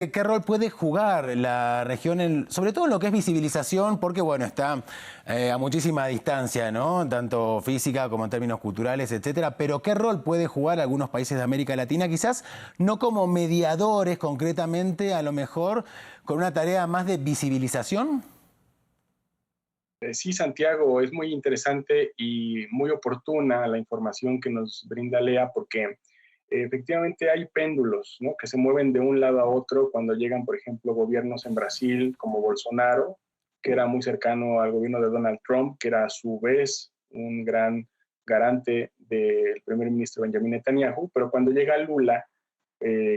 ¿Qué rol puede jugar la región, sobre todo en lo que es visibilización? Porque, bueno, está a muchísima distancia, ¿no? Tanto física como en términos culturales, etcétera. Pero ¿qué rol puede jugar algunos países de América Latina? Quizás no como mediadores concretamente, a lo mejor con una tarea más de visibilización. Sí, Santiago, es muy interesante y muy oportuna la información que nos brinda Lea porque efectivamente hay péndulos, ¿no?, que se mueven de un lado a otro cuando llegan, por ejemplo, gobiernos en Brasil como Bolsonaro, que era muy cercano al gobierno de Donald Trump, que era a su vez un gran garante del primer ministro Benjamin Netanyahu, pero cuando llega Lula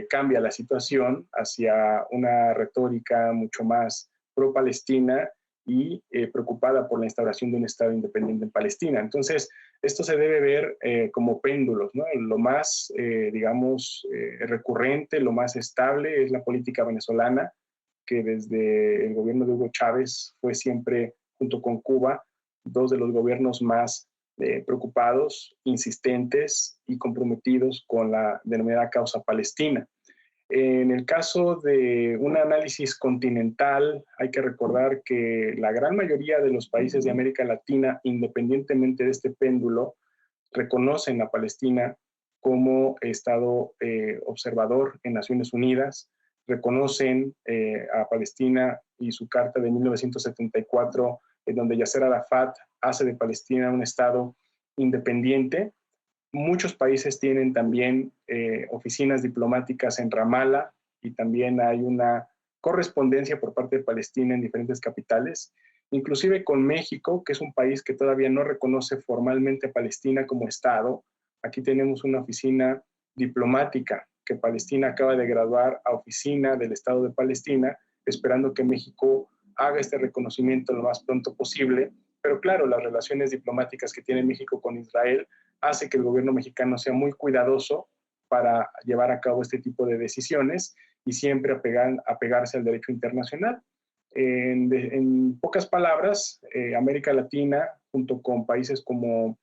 cambia la situación hacia una retórica mucho más pro-palestina y preocupada por la instauración de un Estado independiente en Palestina. Entonces, esto se debe ver como péndulos, ¿no? Lo más, digamos, recurrente, lo más estable es la política venezolana, que desde el gobierno de Hugo Chávez fue siempre, junto con Cuba, dos de los gobiernos más preocupados, insistentes y comprometidos con la denominada causa palestina. En el caso de un análisis continental, hay que recordar que la gran mayoría de los países de América Latina, independientemente de este péndulo, reconocen a Palestina como Estado observador en Naciones Unidas, reconocen a Palestina y su carta de 1974, en donde Yasser Arafat hace de Palestina un Estado independiente. Muchos países tienen también oficinas diplomáticas en Ramallah y también hay una correspondencia por parte de Palestina en diferentes capitales, inclusive con México, que es un país que todavía no reconoce formalmente a Palestina como Estado. Aquí tenemos una oficina diplomática que Palestina acaba de graduar a oficina del Estado de Palestina, esperando que México haga este reconocimiento lo más pronto posible. Pero claro, las relaciones diplomáticas que tiene México con Israel hace que el gobierno mexicano sea muy cuidadoso para llevar a cabo este tipo de decisiones y siempre apegarse al derecho internacional. En pocas palabras, América Latina, junto con países como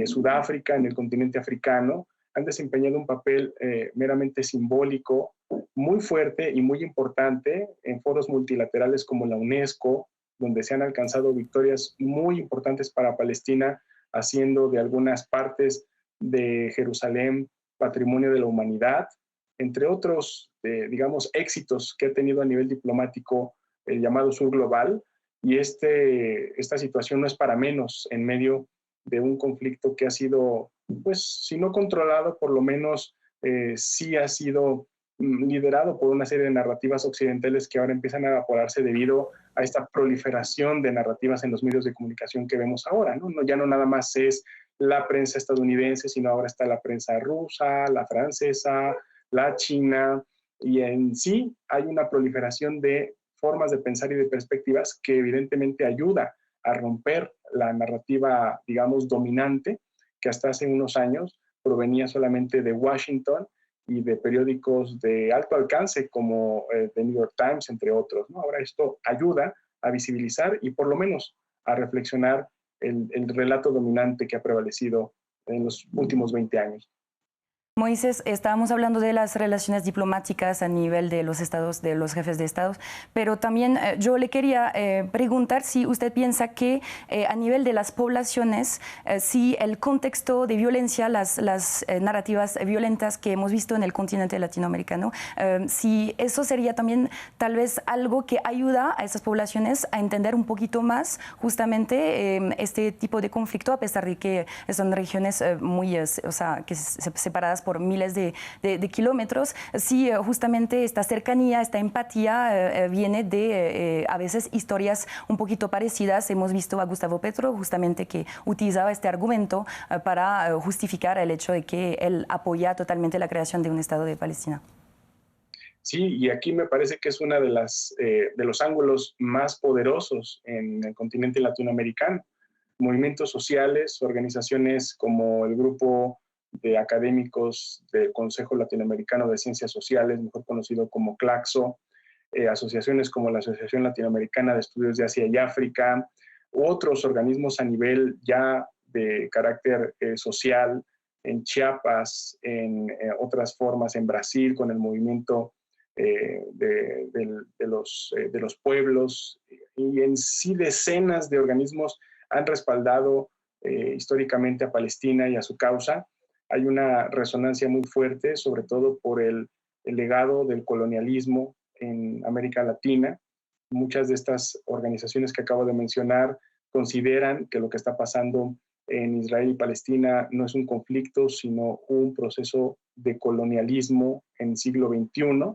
Sudáfrica, en el continente africano, han desempeñado un papel meramente simbólico, muy fuerte y muy importante en foros multilaterales como la UNESCO, donde se han alcanzado victorias muy importantes para Palestina, haciendo de algunas partes de Jerusalén patrimonio de la humanidad, entre otros, digamos, éxitos que ha tenido a nivel diplomático el llamado Sur Global. Y esta situación no es para menos en medio de un conflicto que ha sido, pues, si no controlado, por lo menos sí ha sido liderado por una serie de narrativas occidentales que ahora empiezan a evaporarse debido a esta proliferación de narrativas en los medios de comunicación que vemos ahora, ¿no? Ya no nada más es la prensa estadounidense, sino ahora está la prensa rusa, la francesa, la china, y en sí hay una proliferación de formas de pensar y de perspectivas que evidentemente ayuda a romper la narrativa, digamos, dominante, que hasta hace unos años provenía solamente de Washington y de periódicos de alto alcance como The New York Times, entre otros, ¿no? Ahora esto ayuda a visibilizar y por lo menos a reflexionar el relato dominante que ha prevalecido en los últimos 20 años. Moisés, estábamos hablando de las relaciones diplomáticas a nivel de los estados, de los jefes de estados, pero también yo le quería preguntar si usted piensa que a nivel de las poblaciones, si el contexto de violencia, las narrativas violentas que hemos visto en el continente latinoamericano, si eso sería también tal vez algo que ayuda a esas poblaciones a entender un poquito más justamente este tipo de conflicto, a pesar de que son regiones muy, o sea, que separadas por miles de kilómetros, si justamente esta cercanía, esta empatía viene de a veces historias un poquito parecidas. Hemos visto a Gustavo Petro justamente que utilizaba este argumento para justificar el hecho de que él apoya totalmente la creación de un Estado de Palestina. Sí, y aquí me parece que es uno de los ángulos más poderosos en el continente latinoamericano. Movimientos sociales, organizaciones como el Grupo de Académicos del Consejo Latinoamericano de Ciencias Sociales, mejor conocido como CLACSO, asociaciones como la Asociación Latinoamericana de Estudios de Asia y África, u otros organismos a nivel ya de carácter social, en Chiapas, en otras formas en Brasil, con el movimiento de los pueblos, y en sí decenas de organismos han respaldado históricamente a Palestina y a su causa. Hay una resonancia muy fuerte, sobre todo por el legado del colonialismo en América Latina. Muchas de estas organizaciones que acabo de mencionar consideran que lo que está pasando en Israel y Palestina no es un conflicto, sino un proceso de colonialismo en el siglo XXI,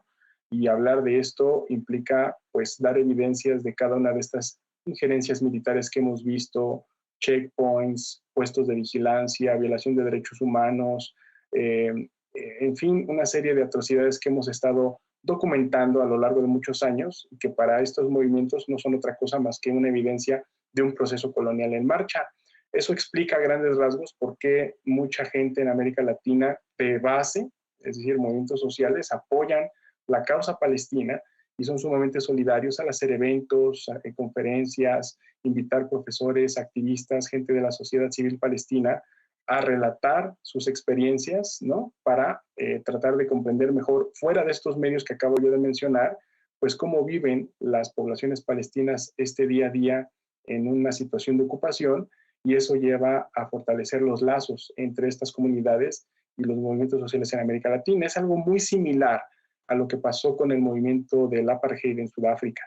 y hablar de esto implica pues dar evidencias de cada una de estas injerencias militares que hemos visto, checkpoints, puestos de vigilancia, violación de derechos humanos, en fin, una serie de atrocidades que hemos estado documentando a lo largo de muchos años, y que para estos movimientos no son otra cosa más que una evidencia de un proceso colonial en marcha. Eso explica a grandes rasgos por qué mucha gente en América Latina de base, es decir, movimientos sociales, apoyan la causa palestina y son sumamente solidarios al hacer eventos, conferencias, invitar profesores, activistas, gente de la sociedad civil palestina a relatar sus experiencias, ¿no? Para tratar de comprender mejor, fuera de estos medios que acabo yo de mencionar, pues cómo viven las poblaciones palestinas este día a día en una situación de ocupación, y eso lleva a fortalecer los lazos entre estas comunidades y los movimientos sociales en América Latina. Es algo muy similar a lo que pasó con el movimiento del apartheid en Sudáfrica.